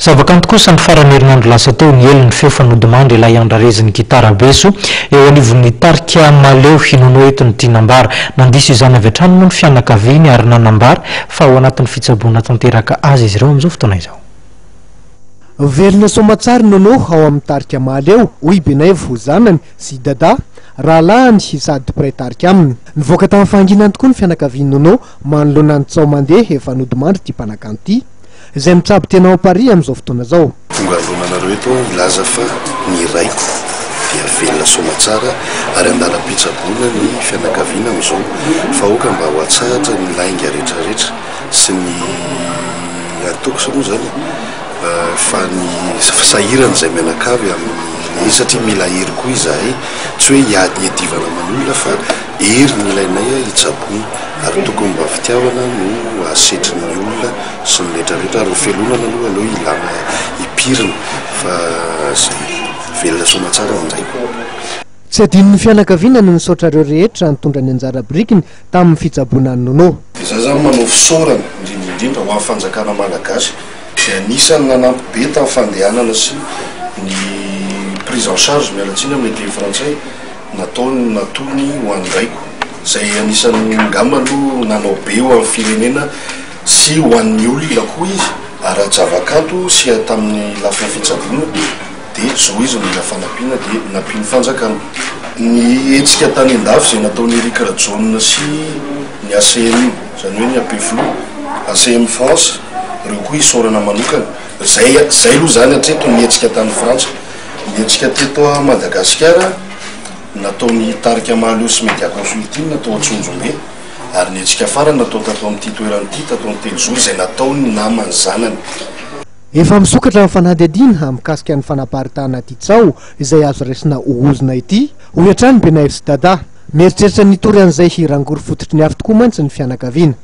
Zavakanto kosa ny farany herinandro lasa teo ny elo ny feo fanodimandry ilay andrarezin'ny gitara beso eo anivon'ny tarika maleo hinono eto ny Tinambara. Nandiso izany avy hatrany moa ny fianakaviany ary nanambara fa ao anatin'ny fitsaboana tanteraka azy izy ireo amin'izao fotoana izao. Velona somatsara nono ao amin'ny tarika maleo hoy Benaivo zanany sy dada rahalahany sady pray tarika aminy. Nivoaka tamin'ny fanginany tokoa ny fianakaviany nono manoloana ny tsao mandeha efa nodimandry ty mpanakanto ty izay mitsabo tena ao Paris amin'izao fotoana izao. Tonga alohanareo eto milaza fa ny raiko dia velona somatsara ary andalam-pitsaboana ny fianakaviana amin'izao fa oka mba ho atsahatra ny lainga rehetrarehetra sy ny atokisa moa zany fa ny sahirana izay mianakavy amin'ny satria mila hery koa izahay tsy hoe hiady ny edivana manolona fa hery ny ilainay hitsaboana ary tokony mba fitiavana no asetry ny olona sy ny rehetrarehetra ary felonana aloha aloha ilana hipirina fa velona somatsara amin'izay. Tsy adin'ny fianakaviana no nisaotrareo rehetra nitondra ny anjara birikiny tamin'ny fitsaboana ny nono. Dia za zany manao fisaorana indrindra ho amin'ny fanjakana malagasy dia anisany nanampy be tamin'ny fandehanana sy ny prise en charge mialatsiny amin'ny teny frantsay natony ho an'ny raiko izay anisan'ny ngamba aloha nanao be ho amin'ny firenena sy ho an'ny olona koa izy ary zavakanto sy tamin'ny lafiny fitsaboana dia zo izy mila fanampiana dia nampiany fanjakana. Ny hetsika tany an-dafy izay nataon'ny Eric Rajoelina sy ny ACM izany hoe ny APFLO ACM France ireo koa isaorana manokana zay aloha zany hatreto ny hetsika tany Frantsa. Ny hetsika teto a Madagasikara nataony tarika maleo sy média consulting natao Atsonjombe ary ny hetsika farany natao tato amin'ity toerany ity tato amin'ny telozoro izay nataony namany zanany. Efa misokatra amin'ny fanadihadiana amikasika ny fanaparitahana ty tsao izay azo raisina oozona ity ho hatrany Benaivo sy dada mieritreritra nitory an'izay hirangory fototry ny afy tokoa mantsy ny fianakaviana.